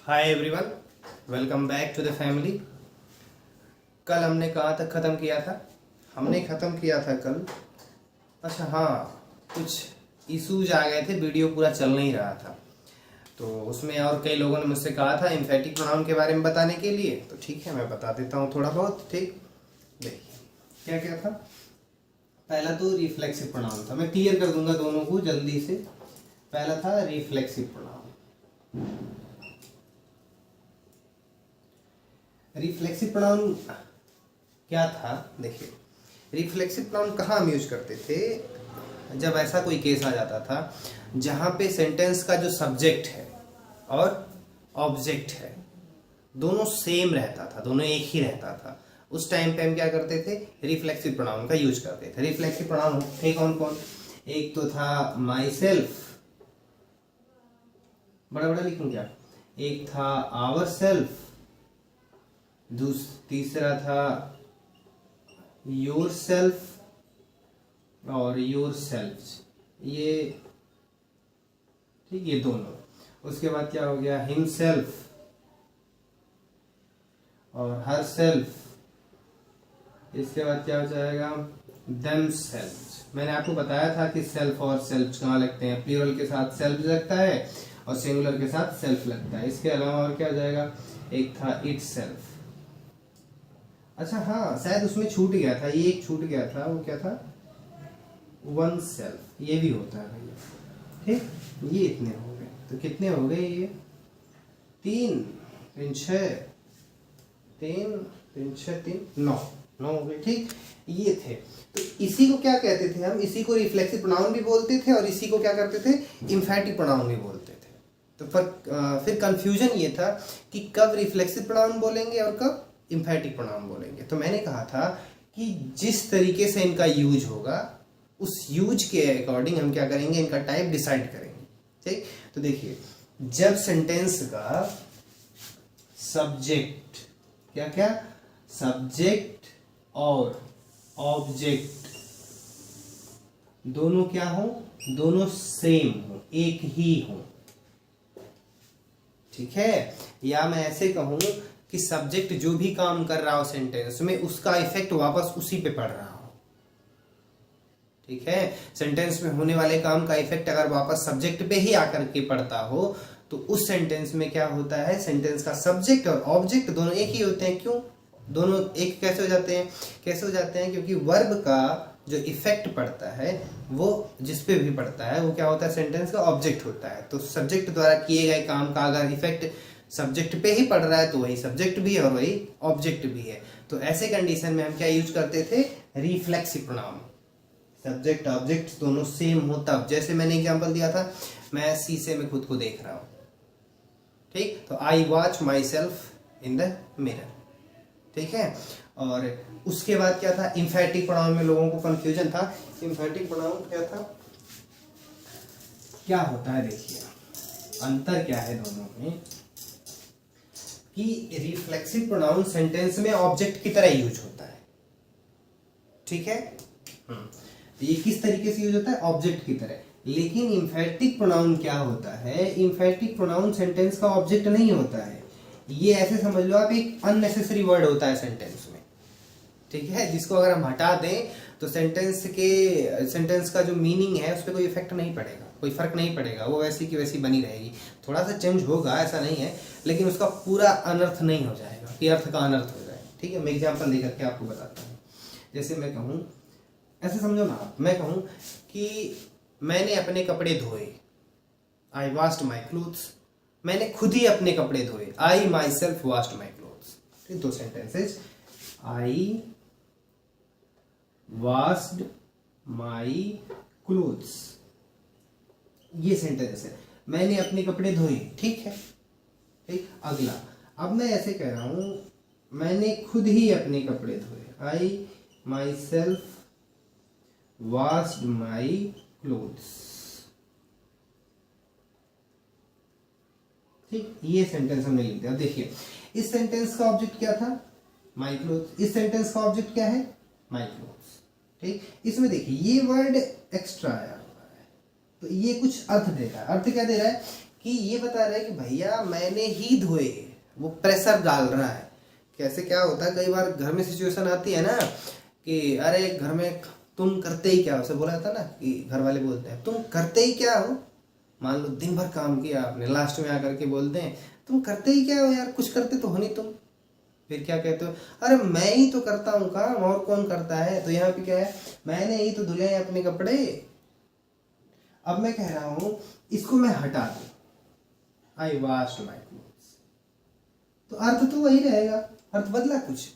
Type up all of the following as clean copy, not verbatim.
Hi everyone, welcome back to the family. कल हमने कहाँ तक ख़त्म किया था? हमने ख़त्म किया था कल, अच्छा हाँ, कुछ इश्यूज आ गए थे, वीडियो पूरा चल नहीं रहा था। तो उसमें और कई लोगों ने मुझसे कहा था एम्फेटिक प्रोनाउन के बारे में बताने के लिए, तो ठीक है मैं बता देता हूँ थोड़ा बहुत। ठीक, देखिए क्या क्या था। पहला तो रिफ्लेक्सिव प्रोनाउन था, मैं क्लियर कर दूंगा दोनों को जल्दी से। पहला था रिफ्लेक्सिव प्रोनाउन। रिफ्लेक्सिव प्रोनाउन क्या था? देखिए, रिफ्लेक्सिव प्रोनाउन कहाँ हम यूज करते थे? जब ऐसा कोई केस आ जाता था जहाँ पे सेंटेंस का जो सब्जेक्ट है और ऑब्जेक्ट है दोनों सेम रहता था, दोनों एक ही रहता था, उस टाइम पे हम क्या करते थे? रिफ्लेक्सिव प्रोनाउन का यूज करते थे। रिफ्लेक्सिव प्रोनाउन थे कौन कौन? एक तो था माई सेल्फ, बड़ा बड़ा लिखूं क्या? एक था आवर सेल्फ, तीसरा था योर सेल्फ और योर सेल्फ। ये ठीक, ये दोनों। उसके बाद क्या हो गया? हिम सेल्फ और हर सेल्फ। इसके बाद क्या हो जाएगा? Them self. मैंने आपको बताया था कि सेल्फ और सेल्फ कहाँ लगते हैं, प्लूरल के साथ सेल्फ लगता है और सिंगुलर के साथ सेल्फ लगता है। इसके अलावा और क्या हो जाएगा? एक था इट सेल्फ। अच्छा हाँ, शायद उसमें छूट गया था, ये एक छूट गया था, वो क्या था? One self. ये भी होता है भैया। ठीक, ये इतने हो गए। तो कितने हो गए ये? तीन तीन छः, तीन तीन छः तीन नौ, नौ हो गए। ठीक, ये थे। तो इसी को क्या कहते थे हम? इसी को रिफ्लेक्सिव प्रोनाउन भी बोलते थे और इसी को क्या करते थे? एम्फैटिक प्रोनाउन भी बोलते थे। तो फिर कंफ्यूजन ये था कि कब रिफ्लेक्सिव प्रोनाउन बोलेंगे और कब एम्फैटिक प्रोनाउन बोलेंगे। तो मैंने कहा था कि जिस तरीके से इनका यूज होगा उस यूज के अकॉर्डिंग हम क्या करेंगे? इनका टाइप डिसाइड करेंगे। ठीक, तो देखिए, जब सेंटेंस का सब्जेक्ट क्या क्या, सब्जेक्ट और ऑब्जेक्ट दोनों क्या हो? दोनों सेम हो, एक ही हो। ठीक है, या मैं ऐसे कहूं कि सब्जेक्ट जो भी काम कर रहा हो सेंटेंस में उसका इफेक्ट वापस उसी पे पड़ रहा हो। ठीक है, सेंटेंस में होने वाले काम का इफेक्ट अगर वापस सब्जेक्ट पे ही आकर के पड़ता हो तो उस सेंटेंस में क्या होता है? सेंटेंस का सब्जेक्ट और ऑब्जेक्ट दोनों एक ही होते हैं। क्यों दोनों एक कैसे हो जाते हैं? कैसे हो जाते हैं? क्योंकि वर्ब का जो इफेक्ट पड़ता है वो जिस पे भी पड़ता है वो क्या होता है? सेंटेंस का ऑब्जेक्ट होता है। तो सब्जेक्ट द्वारा किए गए काम का अगर इफेक्ट सब्जेक्ट पे ही पड़ रहा है तो वही सब्जेक्ट भी है और वही ऑब्जेक्ट भी है। तो ऐसे कंडीशन में हम क्या यूज करते थे? Reflexive pronoun. सब्जेक्ट ऑब्जेक्ट दोनों सेम हो तब। जैसे मैंने एग्जांपल दिया था, मैं शीशे में खुद को देख रहा हूं। ठीक, तो I watch my self in the mirror. ठीक है, और उसके बाद क्या था? एम्फैटिक प्रोनाउन में लोगों को कंफ्यूजन था। एम्फैटिक प्रोनाउन क्या था, क्या होता है? देखिए अंतर क्या है दोनों में कि रिफ्लेक्सिव प्रोनाउन सेंटेंस में ऑब्जेक्ट की तरह यूज होता है। ठीक है, तो ये किस तरीके से यूज होता है? ऑब्जेक्ट की तरह। लेकिन एम्फैटिक प्रोनाउन क्या होता है? एम्फैटिक प्रोनाउन सेंटेंस का ऑब्जेक्ट नहीं होता है। ये ऐसे समझ लो आप, एक अननेसेसरी वर्ड होता है सेंटेंस में। ठीक है, जिसको अगर हम हटा दें तो सेंटेंस का जो मीनिंग है उस पर कोई इफेक्ट नहीं पड़ेगा, कोई फर्क नहीं पड़ेगा, वो वैसी की वैसी बनी रहेगी। थोड़ा सा चेंज होगा, ऐसा नहीं है, लेकिन उसका पूरा अनर्थ नहीं हो जाएगा कि अर्थ का अनर्थ हो जाए। ठीक है, मैं एग्जाम्पल देकर के आपको बताता हूँ। जैसे मैं कहूँ, ऐसे समझो ना आप, मैं कहूँ कि मैंने अपने कपड़े धोए, आई वॉश्ड माई क्लोथ्स। मैंने खुद ही अपने कपड़े धोए, I myself washed my clothes. दो sentences, I washed my clothes, ये सेंटेंस है, मैंने अपने कपड़े धोए। ठीक है, ठीक। अगला, अब मैं ऐसे कह रहा हूं, मैंने खुद ही अपने कपड़े धोए, I myself washed my clothes. ठीक, ये सेंटेंस हमने लिख दिया। देखिए, इस सेंटेंस का ऑब्जेक्ट क्या था? My clothes. इस सेंटेंस का ऑब्जेक्ट क्या है? माई क्लोथ्स। ठीक, इसमें देखिए ये वर्ड एक्स्ट्रा आया हुआ है तो ये कुछ अर्थ दे रहा है। अर्थ क्या दे रहा है कि ये बता रहा है कि भैया मैंने ही धोए, वो प्रेशर डाल रहा है। कैसे क्या होता है, कई बार घर में सिचुएशन आती है ना कि अरे घर में तुम करते ही क्या हो, उसे बोला जाता ना कि घर वाले बोलते हैं तुम करते ही क्या हो। मान लो दिन भर काम किया आपने, लास्ट में आकर के बोलते हैं तुम करते ही क्या हो यार, कुछ करते तो हो नहीं तुम। फिर क्या कहते हो, अरे मैं ही तो करता हूँ काम, और कौन करता है। तो यहाँ पे क्या है, मैंने ही तो धुले हैं अपने कपड़े। अब मैं कह रहा हूं इसको मैं हटा दूं, आई वॉश्ड माय क्लोथ्स, तो अर्थ तो वही रहेगा, अर्थ बदला कुछ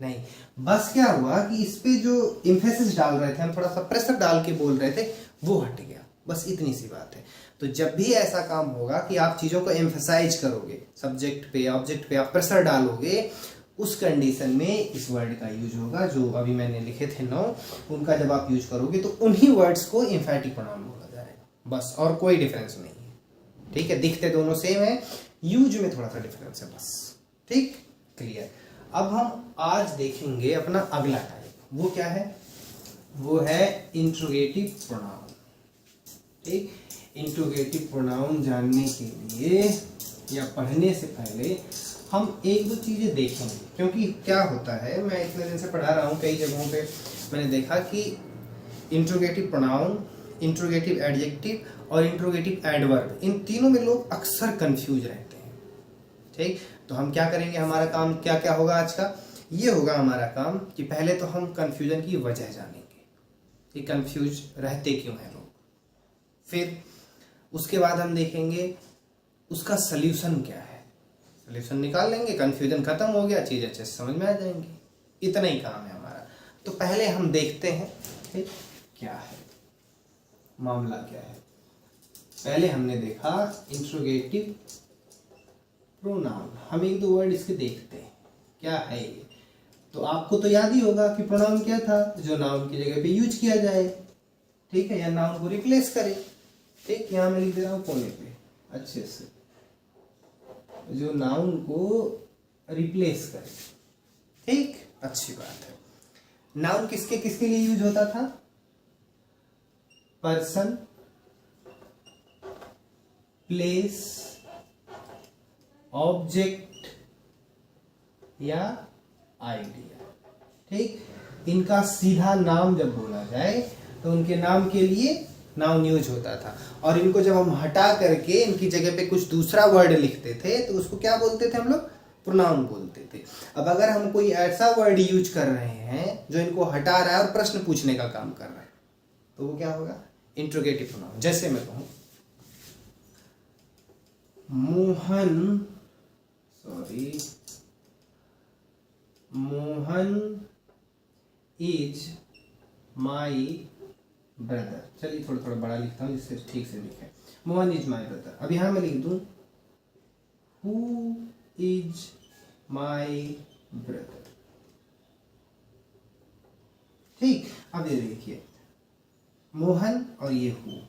नहीं। बस क्या हुआ कि इस पे जो एम्फेसिस डाल रहे थे हम, थोड़ा सा प्रेशर डाल के बोल रहे थे, वो हट गया। बस इतनी सी बात है। तो जब भी ऐसा काम होगा कि आप चीजों को एम्फेसाइज करोगे, सब्जेक्ट पे ऑब्जेक्ट पे आप प्रेशर डालोगे, उस कंडीशन में इस वर्ड का यूज होगा। जो अभी मैंने लिखे थे 9, उनका जब आप यूज करोगे तो उन्हीं वर्ड्स को एम्फैटिक प्रोनाउन बोला जाएगा, बस, और कोई डिफरेंस नहीं है। ठीक है, दिखते दोनों सेम है, यूज में थोड़ा सा डिफरेंस है बस। ठीक, क्लियर। अब हम आज देखेंगे अपना अगला टाइप, वो क्या है, वो है इंट्रोगेटिव प्रोनाउन। ठीक, इंट्रोगेटिव प्रोनाउन जानने के लिए या पढ़ने से पहले हम एक दो चीजें देखेंगे, क्योंकि क्या होता है, मैं इतने दिन से पढ़ा रहा हूँ, कई जगहों पे मैंने देखा कि इंट्रोगेटिव प्रोनाउन, इंट्रोगेटिव एडजेक्टिव और इंट्रोगेटिव एडवर्ब, इन तीनों में लोग अक्सर कंफ्यूज रहते हैं। ठीक, तो हम क्या करेंगे, हमारा काम क्या क्या होगा आज का, ये होगा हमारा काम कि पहले तो हम कंफ्यूजन की वजह जानेंगे कि कंफ्यूज रहते क्यों हैं लोग। फिर उसके बाद हम देखेंगे उसका सल्यूशन क्या है, सल्यूशन निकाल लेंगे, कंफ्यूजन खत्म हो गया, चीज अच्छे से समझ में आ जाएंगी। इतना ही काम है हमारा। तो पहले हम देखते हैं ठीक क्या है, मामला क्या है। पहले हमने देखा इंट्रोगेटिव प्रोनाउन, हम एक दो वर्ड इसके देखते हैं क्या है ये। तो आपको तो याद ही होगा कि प्रोनाउन क्या था, जो नाउन की जगह पे यूज किया जाए, ठीक है, या नाउन को रिप्लेस करे। ठीक, यहां मैं लिख दे रहा हूं कोने पे अच्छे से, जो नाउन को रिप्लेस करे। ठीक, अच्छी बात है। नाउन किसके किसके लिए यूज होता था, पर्सन, प्लेस, ऑब्जेक्ट या आइडिया। ठीक, इनका सीधा नाम जब बोला जाए तो उनके नाम के लिए नाउन यूज होता था, और इनको जब हम हटा करके इनकी जगह पे कुछ दूसरा वर्ड लिखते थे तो उसको क्या बोलते थे हम लोग, प्रोनाउन बोलते थे। अब अगर हम कोई ऐसा वर्ड यूज कर रहे हैं जो इनको हटा रहा है और प्रश्न पूछने का काम कर रहा है, तो वो क्या होगा, इंट्रोगेटिव प्रोनाउन। जैसे मैं कहूं मोहन इज माई ब्रदर। चलिए थोड़ा थोड़ा बड़ा लिखता हूँ जिससे ठीक से लिखे, मोहन इज माई ब्रदर। अब यहां मैं लिख दूं हु इज माई ब्रदर। ठीक, अब ये देखिए मोहन और ये हु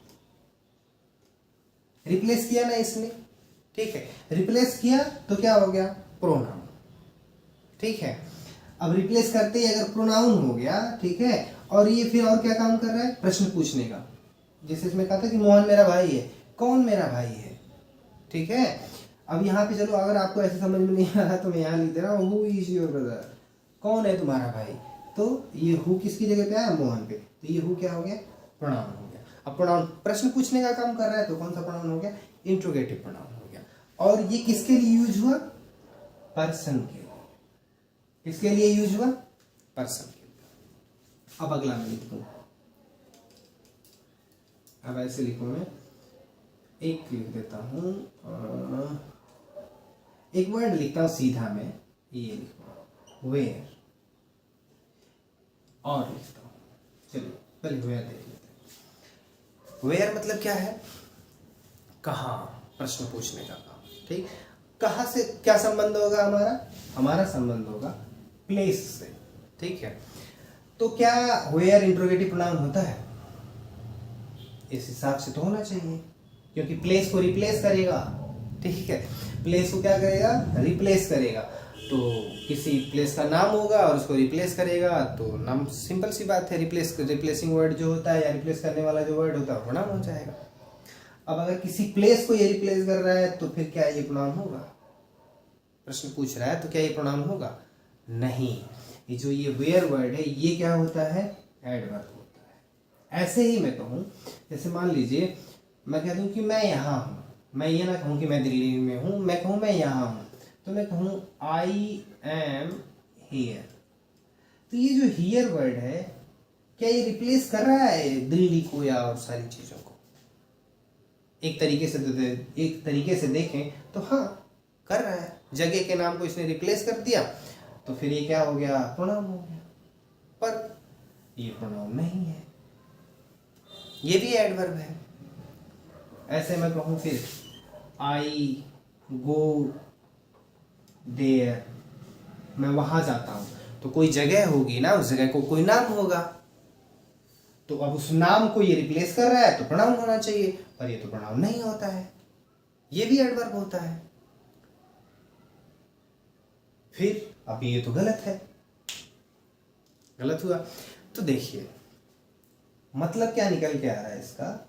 रिप्लेस किया ना इसने। ठीक है, रिप्लेस किया तो क्या हो गया, प्रोनाउन। ठीक है, अब रिप्लेस करते ही अगर प्रोनाउन हो गया, ठीक है, और ये फिर और क्या काम कर रहा है, प्रश्न पूछने का। जैसे इसमें कहा था कि मोहन मेरा भाई है, कौन मेरा भाई है। ठीक है, अब यहाँ पे चलो अगर आपको ऐसे समझ में नहीं आ रहा तो मैं यहाँ लिख दे रहा हूँ हु इज योर ब्रदर, कौन है तुम्हारा भाई। तो ये हु किसकी जगह पे आया, मोहन पे, तो ये हु क्या हो गया, प्रोनाउन हो गया। अब प्रोनाउन प्रश्न पूछने का काम कर रहा है तो कौन सा प्रोनाउन हो गया, इंट्रोगेटिव प्रोनाउन हो गया। और ये किसके लिए यूज हुआ, पर्सन के लिए। किसके लिए यूज हुआ, पर्सन के लिए। अब अगला मैं लिखूं, अब ऐसे लिखूं मैं, एक लिख देता हूं, एक वर्ड लिखता हूं सीधा मैं, ये लिखूं वेयर, और लिखता हूं, चलिए पहले वेयर देख लेते हैं। वेयर मतलब क्या है, कहां, प्रश्न पूछने का काम। ठीक, कहां से क्या संबंध होगा हमारा, हमारा संबंध होगा प्लेस से। ठीक है, तो क्या वेयर इंट्रोगेटिव प्रोनाउन होता है, इस हिसाब से तो होना चाहिए, क्योंकि प्लेस को रिप्लेस करेगा। ठीक है, प्लेस को क्या करेगा, रिप्लेस करेगा। तो किसी प्लेस का नाम होगा और उसको रिप्लेस करेगा, तो नाम, सिंपल सी बात है, रिप्लेसिंग वर्ड जो होता है या रिप्लेस करने वाला जो वर्ड होता है वो नाम हो जाएगा। अब अगर किसी प्लेस को ये रिप्लेस कर रहा है तो फिर क्या ये प्रोनाउन होगा? प्रश्न पूछ रहा है तो क्या ये प्रोनाउन होगा? नहीं। ये जो ये वेयर वर्ड है ये क्या होता है? एडवर्ब होता है। ऐसे ही मैं कहूँ, जैसे मान लीजिए मैं कह दूँ कि मैं यहाँ हूँ, मैं ये ना कहूँ कि मैं दिल्ली में हूँ, मैं कहूँ मैं यहाँ हूँ, तो मैं कहूँ आई एम हियर। तो ये जो हियर वर्ड है क्या ये रिप्लेस कर रहा है दिल्ली को या और सारी चीजों को? एक तरीके से देखें तो हाँ कर रहा है, जगह के नाम को इसने रिप्लेस कर दिया तो फिर ये क्या हो गया? प्रोनाउन हो गया। पर ये प्रोनाउन नहीं है, ये भी एडवर्ब है। ऐसे मैं कहूँ फिर आई गो देयर, मैं वहां जाता हूं, तो कोई जगह होगी ना, उस जगह को कोई नाम होगा, तो अब उस नाम को ये रिप्लेस कर रहा है तो प्रोनाउन होना चाहिए, पर ये तो प्रोनाउन नहीं होता है, ये भी एडवर्ब होता है। फिर अब ये तो गलत है, गलत हुआ। तो देखिए मतलब क्या निकल के आ रहा है इसका,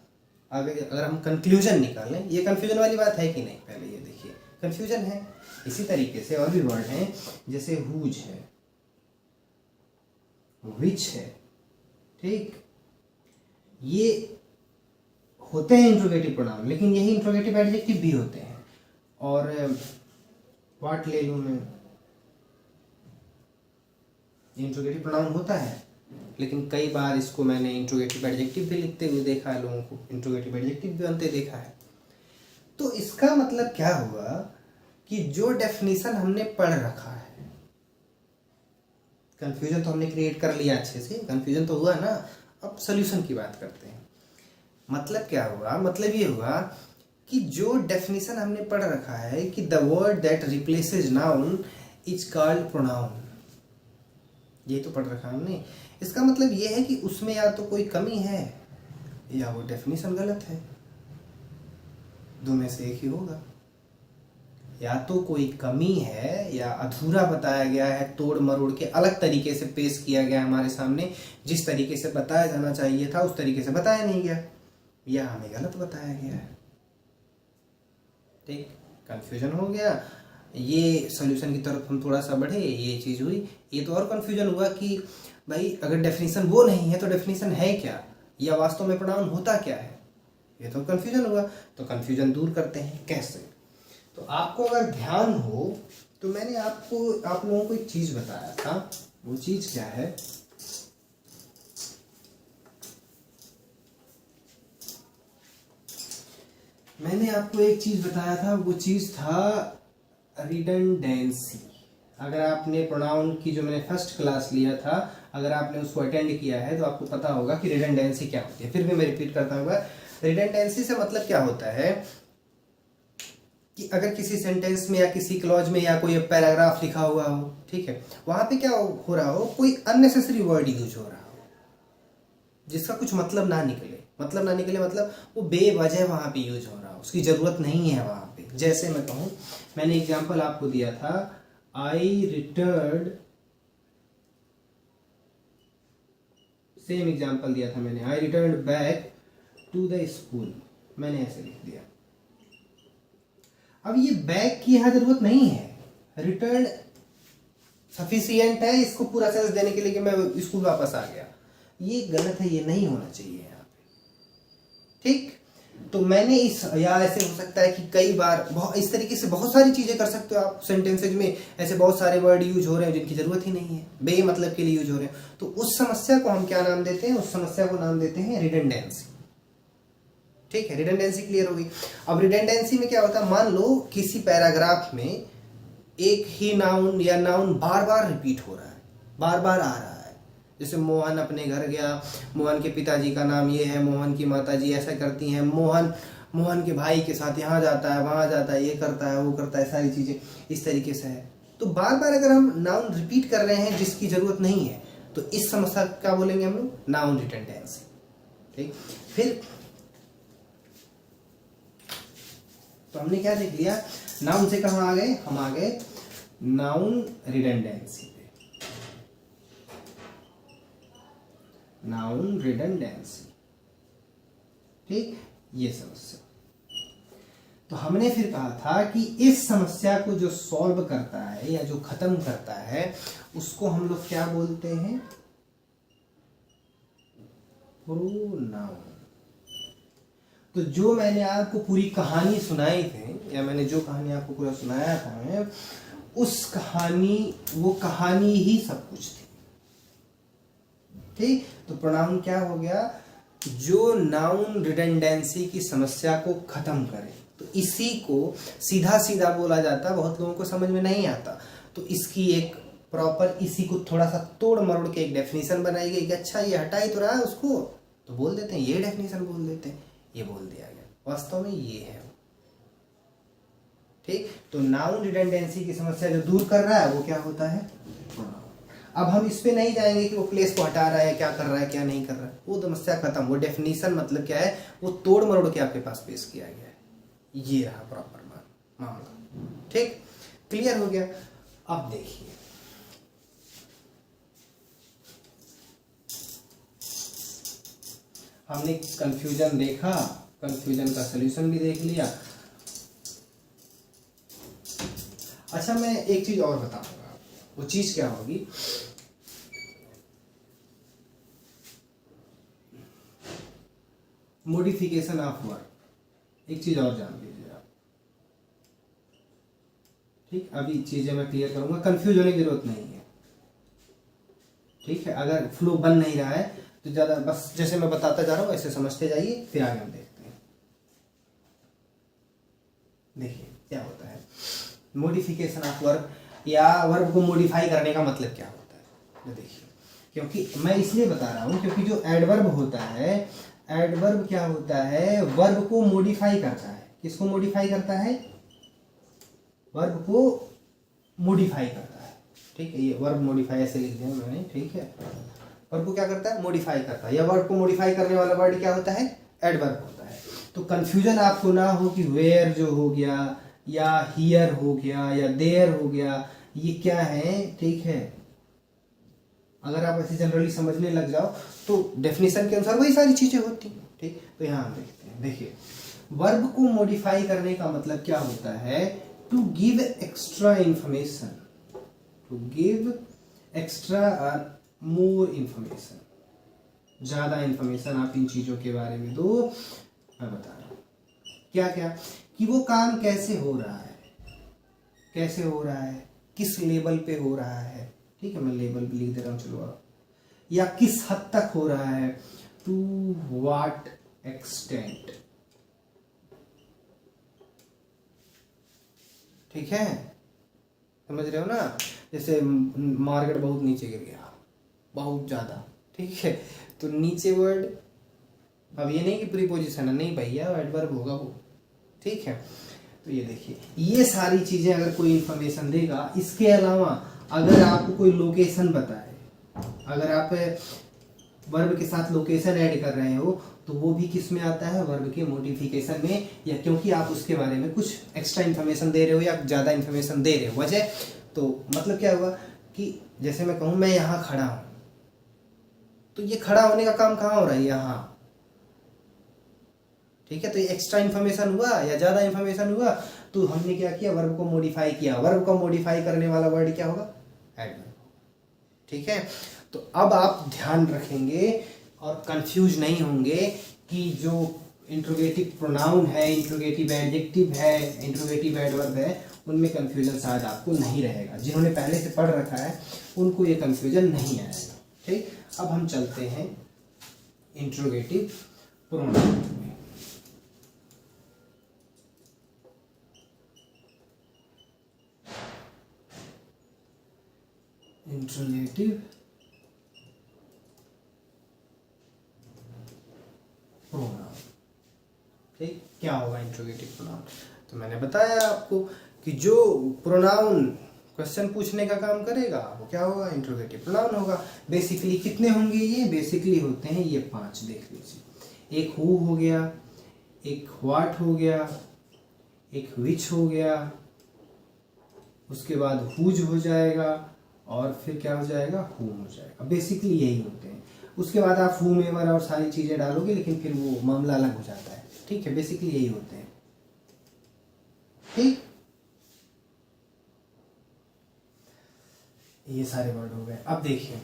अगर हम कंक्लूजन निकालें, ये कंफ्यूजन वाली बात है कि नहीं? पहले ये देखिए कंफ्यूजन है। इसी तरीके से और भी वर्ड हैं, जैसे हुज है, विच है, ठीक, ये होते हैं इंट्रोगेटिव प्रोनाउन, लेकिन यही इंट्रोगेटिव एडजेक्टिव भी होते हैं। और व्हाट ले लूं मैं, इंट्रोगेटिव प्रोनाउन होता है, लेकिन कई बार इसको मैंने इंट्रोगेटिव एडजेक्टिव भी लिखते हुए देखा है, लोगों को इंट्रोगेटिव एडजेक्टिव भी बनते देखा है। तो इसका मतलब क्या हुआ कि जो डेफिनेशन हमने पढ़ रखा है, कंफ्यूजन तो हमने क्रिएट कर लिया अच्छे से, कंफ्यूजन तो हुआ ना, अब सॉल्यूशन की बात करते हैं। मतलब क्या हुआ? मतलब ये हुआ कि जो डेफिनेशन हमने पढ़ रखा है कि the word that replaces noun is called pronoun, ये तो पढ़ रखा हमने। इसका मतलब ये है कि उसमें या तो कोई कमी है या वो डेफिनेशन गलत है, दो में से एक ही होगा। या तो कोई कमी है या अधूरा बताया गया है, तोड़ मरोड़ के अलग तरीके से पेश किया गया हमारे सामने, जिस तरीके से बताया जाना चाहिए था उस तरीके से बताया नहीं गया, या हमें गलत बताया गया है। ठीक, कंफ्यूजन हो गया। ये सॉल्यूशन की तरफ हम थोड़ा सा बढ़े, ये चीज हुई। ये तो और कंफ्यूजन हुआ कि भाई अगर डेफिनेशन वो नहीं है तो डेफिनेशन है क्या, या वास्तव में प्रोनाउन होता क्या है, ये तो कंफ्यूजन हुआ। तो कंफ्यूजन दूर करते हैं कैसे? तो आपको अगर ध्यान हो तो मैंने आप लोगों को एक चीज बताया था, वो चीज क्या है? मैंने आपको एक चीज बताया था, वो चीज था रिडंडेंसी। अगर आपने प्रोनाउन की जो मैंने फर्स्ट क्लास लिया था, अगर आपने उसको अटेंड किया है तो आपको पता होगा कि रिडंडेंसी क्या होती है। फिर भी मैं रिपीट करता हूँ, रिडंडेंसी से मतलब क्या होता है कि अगर किसी सेंटेंस में या किसी क्लॉज में या कोई पैराग्राफ लिखा हुआ हो, ठीक है, वहां पे क्या हो रहा हो, कोई अननेसेसरी वर्ड यूज हो रहा हो जिसका कुछ मतलब ना निकले, मतलब वो बेवजह वहां पे यूज हो रहा हो, उसकी जरूरत नहीं है वहां पे। जैसे मैं कहूं, मैंने एग्जांपल आपको दिया था, आई रिटर्न, सेम एग्जांपल दिया था मैंने, I return back to the school, मैंने ऐसे लिख दिया। अब ये बैक की यहां जरूरत नहीं है, रिटर्न सफिशियंट है इसको पूरा सेंस देने के लिए कि मैं स्कूल वापस आ गया। ये गलत है, ये नहीं होना चाहिए यहाँ पे, ठीक। तो मैंने या ऐसे हो सकता है कि कई बार इस तरीके से बहुत सारी चीजें कर सकते हो आप सेंटेंसेज में, ऐसे बहुत सारे वर्ड यूज हो रहे हैं जिनकी जरूरत ही नहीं है, बे मतलब के लिए यूज हो रहे हैं। तो उस समस्या को हम क्या नाम देते हैं? उस समस्या को नाम देते हैं रिडंडेंसी। ठीक है, रिडंडेंसी क्लियर होगी। अब रिडंडेंसी में क्या होता है, मान लो किसी पैराग्राफ में एक ही नाउन या नाउन बार बार रिपीट हो रहा है, बार बार आ रहा है। जैसे मोहन अपने घर गया, मोहन के पिताजी का नाम ये है, मोहन की माताजी ऐसा करती हैं, मोहन के भाई के साथ यहाँ जाता है, वहां जाता है, ये करता है, वो करता है, सारी चीजें इस तरीके से है। तो बार बार अगर हम नाउन रिपीट कर रहे हैं जिसकी जरूरत नहीं है, तो इस समस्या क्या बोलेंगे हम लोग? Noun redundancy. ठीक, फिर तो हमने क्या देख लिया, नाउन से कहां आ गए? हम आ गए नाउन रिडंडेंसी पे। नाउन रिडंडेंसी, ठीक, ये समस्या। तो हमने फिर कहा था कि इस समस्या को जो सॉल्व करता है या जो खत्म करता है उसको हम लोग क्या बोलते हैं, प्रोनाउन। तो जो मैंने आपको पूरी कहानी सुनाई थी, या मैंने जो कहानी आपको पूरा सुनाया था मैं, उस कहानी, वो कहानी ही सब कुछ थी। ठीक, तो प्रोनाउन क्या हो गया, जो नाउन रिडंडेंसी की समस्या को खत्म करे। तो इसी को सीधा सीधा बोला जाता, बहुत लोगों को समझ में नहीं आता, तो इसकी एक प्रॉपर, इसी को थोड़ा सा तोड़ मरोड़ के एक डेफिनेशन बनाई गई कि अच्छा ये हटा ही तो रहा है उसको, तो बोल देते हैं, ये डेफिनेशन बोल देते हैं, ये बोल दिया गया, वास्तव में ये है। ठीक, तो नाउन रिडंडेंसी की समस्या जो दूर कर रहा है वो क्या होता है, प्रोनाउन। अब हम इस पे नहीं जाएंगे कि वो प्लेस को हटा रहा है, क्या कर रहा है, क्या नहीं कर रहा है, वो समस्या खत्म। वो डेफिनेशन मतलब क्या है, वो तोड़ मरोड़ के आपके पास पेश किया गया है। ये रहा प्रॉपर मामला। ठीक, क्लियर हो गया। अब देखिए, हमने कंफ्यूजन देखा, कंफ्यूजन का सलूशन भी देख लिया। अच्छा, मैं एक चीज और बताऊंगा आपको, वो चीज क्या होगी, मॉडिफिकेशन ऑफ वर्ब। एक चीज और जान लीजिए आप। ठीक, अभी चीजें मैं क्लियर करूंगा, कंफ्यूज होने की जरूरत नहीं है। ठीक है, अगर फ्लो बन नहीं रहा है तो ज्यादा, बस जैसे मैं बताता जा रहा हूं ऐसे समझते जाइए, फिर आगे हम देखते हैं। देखिए क्या होता है मॉडिफिकेशन ऑफ वर्ब, या वर्ब को मॉडिफाई करने का मतलब क्या होता है। देखिए, क्योंकि मैं इसलिए बता रहा हूं क्योंकि जो एडवर्ब होता है, एडवर्ब क्या होता है, वर्ब को मॉडिफाई करता है। किसको मॉडिफाई करता है, वर्ब को मॉडिफाई करता है। ठीक है, ये वर्ब मॉडिफाई ऐसे लिख दिया मैंने। ठीक है, वर्ब को क्या करता है, मॉडिफाई करता है, या वर्ब को मॉडिफाई करने वाला वर्ड क्या होता है, एडवर्ब होता है। तो कंफ्यूजन आपको ना हो कि वेयर जो हो गया, या हियर हो गया, या देयर हो गया, ये क्या है। ठीक है, अगर आप ऐसे जनरली समझने लग जाओ तो डेफिनेशन के अनुसार वही सारी चीजें होती हैं। ठीक, तो यहां हम देखते हैं। देखिए, वर्ब को मॉडिफाई करने का मतलब क्या होता है, to give extra information, to give extra और मोर इंफॉर्मेशन, ज्यादा इंफॉर्मेशन आप इन चीजों के बारे में दो। मैं बता रहा हूं क्या क्या, कि वो काम कैसे हो रहा है, कैसे हो रहा है, किस लेवल पे हो रहा है। ठीक है, मैं लेवल भी लिख दे रहा हूं, चलो आप, या किस हद तक हो रहा है, टू व्हाट एक्सटेंट। ठीक है, समझ रहे हो ना, जैसे मार्केट बहुत नीचे गिर गया, बहुत ज्यादा। ठीक है, तो नीचे वर्ड, अब ये नहीं कि प्रीपोजिशन है, नहीं भैया, एडवर्ब होगा वो। ठीक है, तो ये देखिए, ये सारी चीजें अगर कोई इंफॉर्मेशन देगा। इसके अलावा अगर आपको कोई लोकेशन बताए, अगर आप वर्ब के साथ लोकेशन ऐड कर रहे हो, तो वो भी किस में आता है, वर्ब के मॉडिफिकेशन में, या क्योंकि आप उसके बारे में कुछ एक्स्ट्रा इन्फॉर्मेशन दे रहे हो या ज्यादा इन्फॉर्मेशन दे रहे हो। वजह तो मतलब क्या हुआ कि जैसे मैं कहूं मैं यहां खड़ा हूं, तो ये खड़ा होने का काम कहां हो रहा है, यहां। ठीक है, तो ये एक्स्ट्रा इन्फॉर्मेशन हुआ या ज्यादा इन्फॉर्मेशन हुआ, तो हमने क्या किया, वर्ब को मॉडिफाई किया। वर्ब को मॉडिफाई करने वाला वर्ड क्या होगा, एडवर्ब। ठीक है, तो अब आप ध्यान रखेंगे और कंफ्यूज नहीं होंगे कि जो इंट्रोगेटिव प्रोनाउन है, इंट्रोगेटिव एडजेक्टिव है, इंट्रोगेटिव एडवर्ब है, उनमें कंफ्यूजन शायद आपको नहीं रहेगा। जिन्होंने पहले से पढ़ रखा है उनको ये कंफ्यूजन नहीं आएगा। ठीक, अब हम चलते हैं इंट्रोगेटिव प्रोनाउन में। Interrogative pronoun. ठीक, क्या होगा इंट्रोगेटिव प्रोनाउन, तो मैंने बताया आपको कि जो प्रोनाउन क्वेश्चन पूछने का काम करेगा वो क्या होगा, इंट्रोगेटिव प्रोनाउन होगा। बेसिकली कितने होंगे ये, बेसिकली होते हैं ये 5, देख लीजिए। एक हु हो गया, एक व्हाट हो गया, एक विच हो गया, उसके बाद हुज हो जाएगा, और फिर क्या हो जाएगा, हुम हो जाएगा। बेसिकली यही होते हैं। उसके बाद आप हुम एवर और सारी चीजें डालोगे, लेकिन फिर वो मामला अलग हो जाता है। ठीक है, बेसिकली यही होते हैं। ठीक, ये सारे वर्ड हो गए। अब देखिए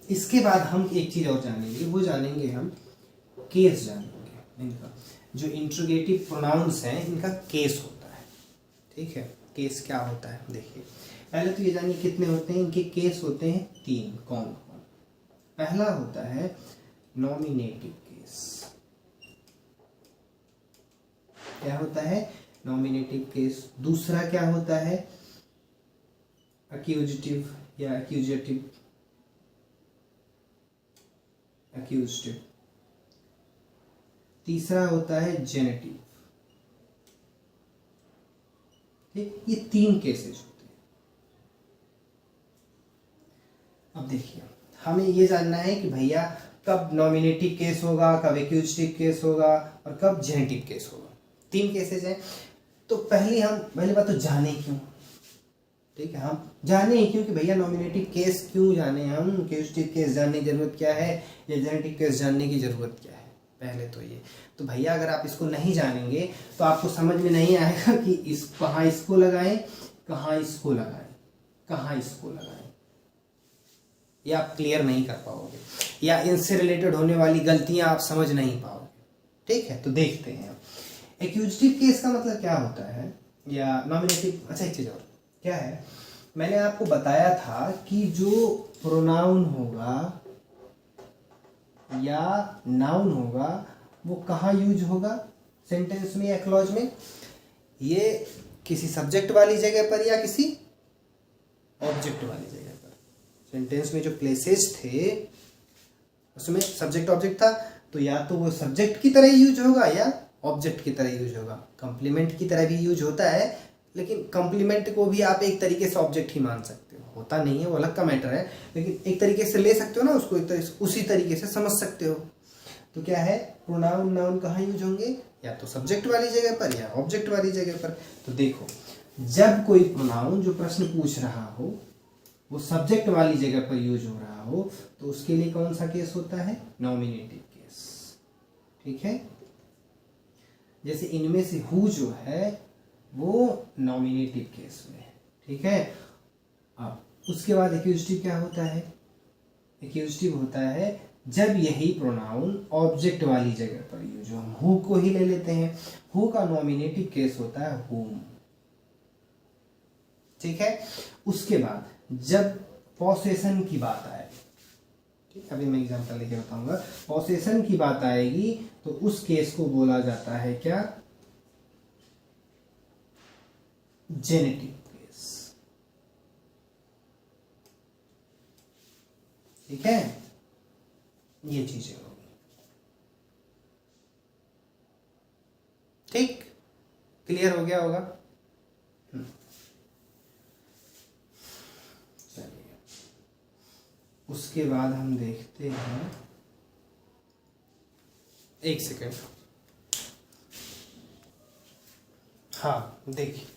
इसके बाद हम एक चीज और जानेंगे, वो जानेंगे हम केस जानेंगे इनका। जो इंट्रोगेटिव प्रोनाउंस हैं इनका केस होता है, ठीक है। केस क्या होता है देखिए, पहले तो ये जानिए कितने होते हैं इनके केस। होते हैं 3। कौन कौन? पहला होता है नॉमिनेटिव केस। क्या होता है? Nominative case. दूसरा क्या होता है? एक्यूजेटिव या एक्यूजेटिव, एक्यूजेटिव। तीसरा होता है जेनेटिव। ठीक, ये 3 केसेस होते हैं। अब देखिए हमें ये जानना है कि भैया कब नॉमिनेटिव केस होगा, कब एक्यूजेटिव केस होगा और कब जेनेटिव केस होगा। 3 केसेस हैं। तो पहली बात तो जाने क्यों, ठीक है। हम जाने क्यों कि भैया नॉमिनेटिव केस क्यों जाने, हम एक्यूजेटिव केस जानने की जरूरत क्या है या जेनेटिव केस जानने की जरूरत क्या है। पहले तो ये, तो भैया अगर आप इसको नहीं जानेंगे तो आपको समझ में नहीं आएगा कि कहाँ इसको लगाएं, कहाँ इसको लगाएं, कहाँ इसको लगाएं, ये आप क्लियर नहीं कर पाओगे या इनसे रिलेटेड होने वाली गलतियां आप समझ नहीं पाओगे, ठीक है। तो देखते हैं एक्यूजेटिव केस का मतलब क्या होता है या नॉमिनेटिव। अच्छा एक चीज और क्या है, मैंने आपको बताया था कि जो प्रोनाउन होगा या नाउन होगा वो कहाँ यूज होगा, सेंटेंस में या क्लॉज में। ये किसी सब्जेक्ट वाली जगह पर या किसी ऑब्जेक्ट वाली जगह पर। सेंटेंस में जो प्लेसेस थे उसमें सब्जेक्ट ऑब्जेक्ट था, तो या तो वो सब्जेक्ट की तरह यूज होगा या ऑब्जेक्ट की तरह यूज होगा। कंप्लीमेंट की तरह भी यूज होता है, लेकिन कंप्लीमेंट को भी आप एक तरीके से ऑब्जेक्ट ही मान सकते हो, होता नहीं है वो अलग का मैटर है, लेकिन एक तरीके से ले सकते हो ना उसको, उसी तरीके से समझ सकते हो। तो क्या है, प्रोनाउन नाउन कहाँ यूज होंगे, या तो सब्जेक्ट वाली जगह पर या ऑब्जेक्ट वाली जगह पर। तो देखो जब कोई प्रोनाउन जो प्रश्न पूछ रहा हो वो सब्जेक्ट वाली जगह पर यूज हो रहा हो तो उसके लिए कौन सा केस होता है, नॉमिनेटिव केस, ठीक है। जैसे इनमें से हु जो है वो नॉमिनेटिव केस में है, ठीक है। अब उसके बाद एक्यूजेटिव क्या होता है, एक्यूजेटिव होता है जब यही प्रोनाउन ऑब्जेक्ट वाली जगह पर यूज हो। हम हु को ही ले लेते हैं, हु का नॉमिनेटिव केस होता है हुम, ठीक है। उसके बाद जब पॉसेशन की बात आए, ठीक, अभी मैं एग्जांपल लेके बताऊंगा, पॉसेशन की बात आएगी तो उस केस को बोला जाता है क्या, जेनेटिव केस, ठीक है। ये चीजें होगी, ठीक, क्लियर हो गया होगा। चलिए उसके बाद हम देखते हैं, एक सेकेंड, हाँ देखिए,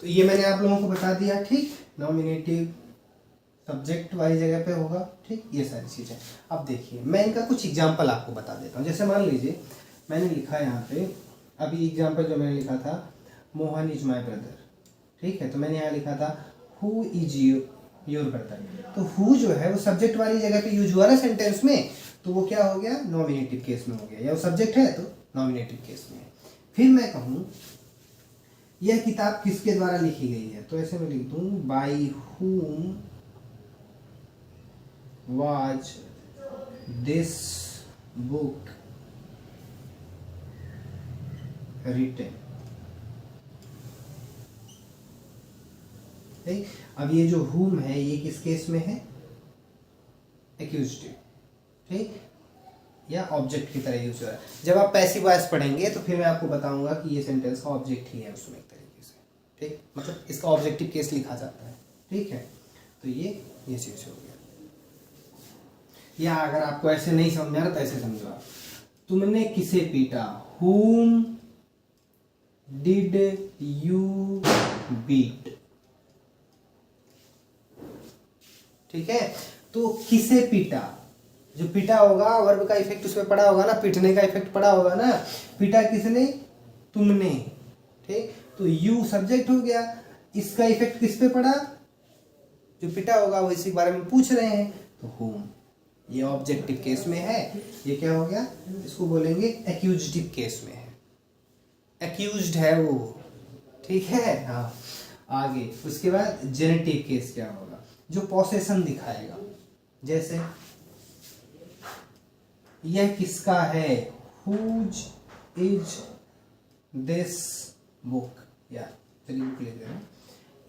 तो ये मैंने आप लोगों को बता दिया, ठीक, नॉमिनेटिव सब्जेक्ट वाली जगह पे होगा, ठीक, ये सारी चीजें। अब देखिए मैं इनका कुछ एग्जांपल आपको बता देता हूँ। जैसे मान लीजिए मैंने लिखा यहाँ पे, अभी एग्जांपल जो मैंने लिखा था, मोहन इज माई ब्रदर, ठीक है। तो मैंने यहाँ लिखा था हु इज योर ब्रदर। तो हु जो है वो सब्जेक्ट वाली जगह पे यूज हुआ ना सेंटेंस में, तो वो क्या हो गया, नॉमिनेटिव केस में हो गया, या वो सब्जेक्ट है तो नॉमिनेटिव केस में है। फिर मैं कहूँ यह किताब किसके द्वारा लिखी गई है, तो ऐसे मैं लिख दूं बाई हुम was this book written, ठीक। अब ये जो whom है ये किस केस में है, एक्यूजेटिव, ठीक, या ऑब्जेक्ट की तरह यूज हो रहा है। जब आप पैसिव वॉइस पढ़ेंगे तो फिर मैं आपको बताऊंगा कि ये सेंटेंस का ऑब्जेक्ट ही है उसमें एक तरीके से, ठीक, मतलब इसका ऑब्जेक्टिव केस लिखा जाता है, ठीक है। तो ये चीज हो गया। या अगर आपको ऐसे नहीं समझ आ रहा तो ऐसे समझो आप, तुमने किसे पीटा, whom did you beat, ठीक है। तो किसे पीटा, जो पीटा होगा वर्ब का इफेक्ट उसमें पड़ा होगा ना, पीटने का इफेक्ट पड़ा होगा ना, पीटा किसने, तुमने, ठीक। तो यू सब्जेक्ट हो गया, इसका इफेक्ट किस पे पड़ा, जो पिटा होगा वो इसी के बारे में पूछ रहे हैं, तो whom, ये ऑब्जेक्टिव केस में है, ये क्या हो गया, इसको बोलेंगे एक्यूजेटिव केस में है, एक्यूज्ड है वो, ठीक है। हाँ, आगे उसके बाद जेनेटिव केस क्या होगा, जो पोसेशन दिखाएगा, जैसे यह किसका है, हुज इज दिस बुक, या चलिए बुक ले लें,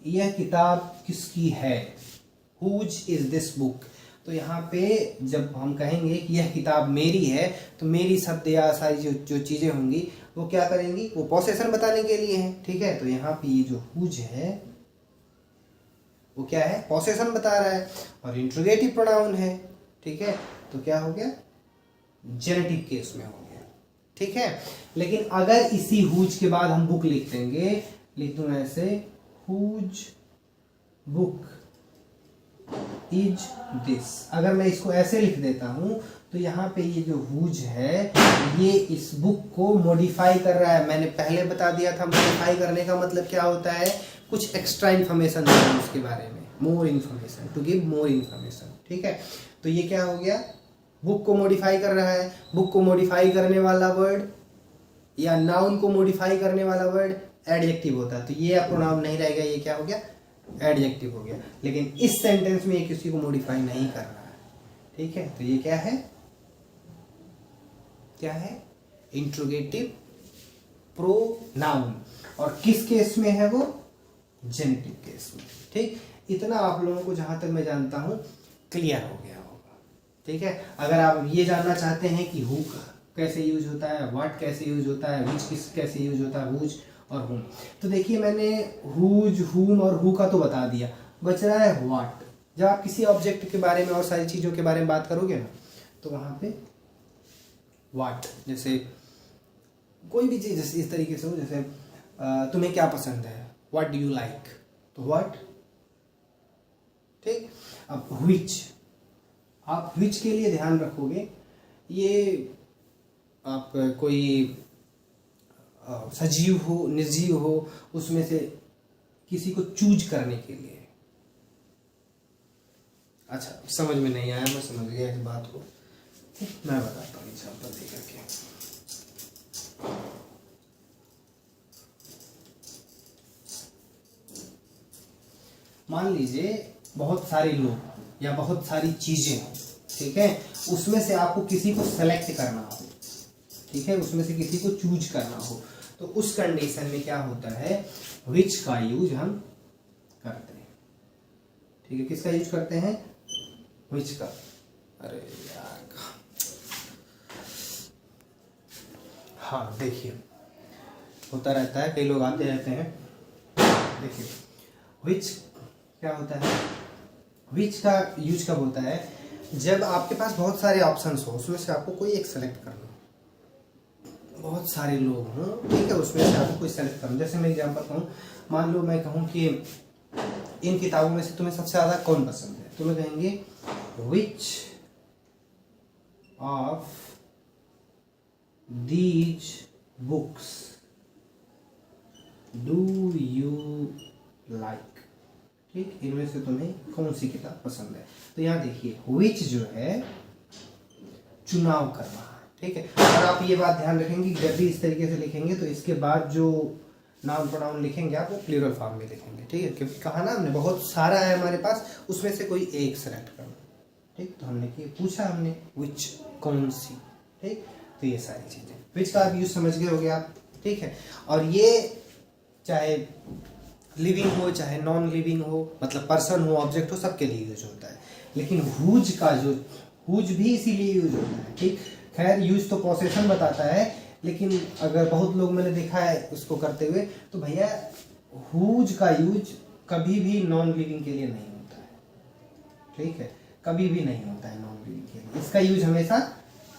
यह किताब किसकी है, हुज इज दिस बुक। तो यहाँ पे जब हम कहेंगे कि यह किताब मेरी है, तो मेरी शब्द या सारी जो चीजें होंगी वो क्या करेंगी, वो पोसेशन बताने के लिए है, ठीक है। तो यहाँ पे ये जो हुज है वो क्या है, पोसेशन बता रहा है, और इंट्रोगेटिव प्रोनाउन है, ठीक है। तो क्या हो गया, जेनेटिव केस में हो गया, ठीक है। लेकिन अगर इसी हुज के बाद हम बुक लिख देंगे, लिख दूं ऐसे, हुज बुक इज दिस, अगर मैं इसको ऐसे लिख देता हूं तो यहाँ पे ये जो हुज है ये इस बुक को मॉडिफाई कर रहा है। मैंने पहले बता दिया था मॉडिफाई करने का मतलब क्या होता है, कुछ एक्स्ट्रा इन्फॉर्मेशन देना उसके बारे में, more information, to give more information, ठीक है। तो ये क्या हो गया, बुक को मॉडिफाई कर रहा है। बुक को मॉडिफाई करने वाला वर्ड या नाउन को मॉडिफाई करने वाला वर्ड एडजेक्टिव होता है, तो ये प्रोनाउन नहीं रहेगा, ये क्या हो गया, एडजेक्टिव हो गया। लेकिन इस सेंटेंस में ये किसी को मॉडिफाई नहीं कर रहा है, ठीक है। तो ये क्या है, क्या है, इंट्रोगेटिव प्रोनाउन, और किस केस में है वो, जेनेटिव केस में, ठीक। इतना आप लोगों को जहां तक मैं जानता हूं क्लियर हो गया होगा, ठीक है। अगर आप ये जानना चाहते हैं कि हु कैसे यूज होता है, व्हाट कैसे यूज होता है, विच किस कैसे यूज होता है, हुज और हुम, तो देखिए मैंने हुज, हुम और हु का तो बता दिया, बच रहा है व्हाट। जब आप किसी ऑब्जेक्ट के बारे में और सारी चीजों के बारे में बात करोगे ना, तो वहां पे व्हाट, जैसे कोई भी चीज इस तरीके से हो, जैसे तुम्हें क्या पसंद है, व्हाट डू यू लाइक, तो व्हाट, ठीक। अब व्हिच, आप व्हिच के लिए ध्यान रखोगे, ये आप कोई सजीव हो निर्जीव हो उसमें से किसी को चूज करने के लिए, अच्छा समझ में नहीं आया, मैं समझ गया इस बात को, मैं बताता हूँ एग्जाम्पल दे करके। मान लीजिए बहुत सारे लोग या बहुत सारी चीजें हो, ठीक है, उसमें से आपको किसी को सेलेक्ट करना हो, ठीक है, उसमें से किसी को चूज करना हो, तो उस कंडीशन में क्या होता है, विच का यूज हम करते हैं, ठीक है। किसका यूज करते हैं, विच का। अरे यार, हाँ देखिए होता रहता है, कई लोग आते रहते हैं, देखिए विच क्या होता है, विच का यूज कब होता है, जब आपके पास बहुत सारे ऑप्शंस हो, उसमें से आपको कोई एक सेलेक्ट करना, बहुत सारे लोग हों, ठीक है, उसमें से आपको कोई सेलेक्ट करना। जैसे मैं एग्जांपल कहूँ, मान लो मैं कहूँ कि इन किताबों में से तुम्हें सबसे ज़्यादा कौन पसंद है, तो मैं कहेंगे which of these books do you like, ठीक, इनमें से तुम्हें कौन सी किताब पसंद है। तो यहाँ देखिए विच जो है चुनाव कर रहा है, ठीक है। और आप ये बात ध्यान रखेंगे, जब भी इस तरीके से लिखेंगे तो इसके बाद जो नाउन प्रोनाउन लिखेंगे आप वो प्लूरल फॉर्म में लिखेंगे, ठीक है, क्योंकि कहा ना हमने बहुत सारा है हमारे पास, उसमें से कोई एक सेलेक्ट करना, ठीक। तो हमने पूछा हमने विच कौन सी, ठीक। तो ये सारी चीजें विच का आप यूज समझ गए होगे आप, ठीक है। और ये चाहे लिविंग हो चाहे नॉन लिविंग हो, मतलब पर्सन हो ऑब्जेक्ट हो, सबके लिए यूज होता है। लेकिन हुज का जो हुज भी इसीलिए यूज होता है, ठीक। खैर यूज तो पोसेशन बताता है, लेकिन अगर बहुत लोग मैंने देखा है उसको करते हुए, तो भैया हुज का यूज कभी भी नॉन लिविंग के लिए नहीं होता है, ठीक है, कभी भी नहीं होता है नॉन लिविंग के लिए। इसका यूज हमेशा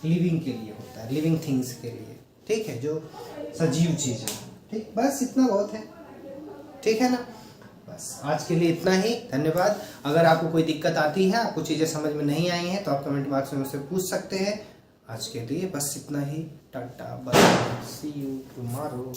लिविंग के लिए होता है, लिविंग थिंग्स के लिए, ठीक है, जो सजीव चीजें, ठीक। बस इतना बहुत है, ठीक है ना। बस आज के लिए इतना ही, धन्यवाद। अगर आपको कोई दिक्कत आती है, आपको चीजें समझ में नहीं आई हैं, तो आप कमेंट बॉक्स में मुझसे पूछ सकते हैं। आज के लिए बस इतना ही, tata bye, see you tomorrow.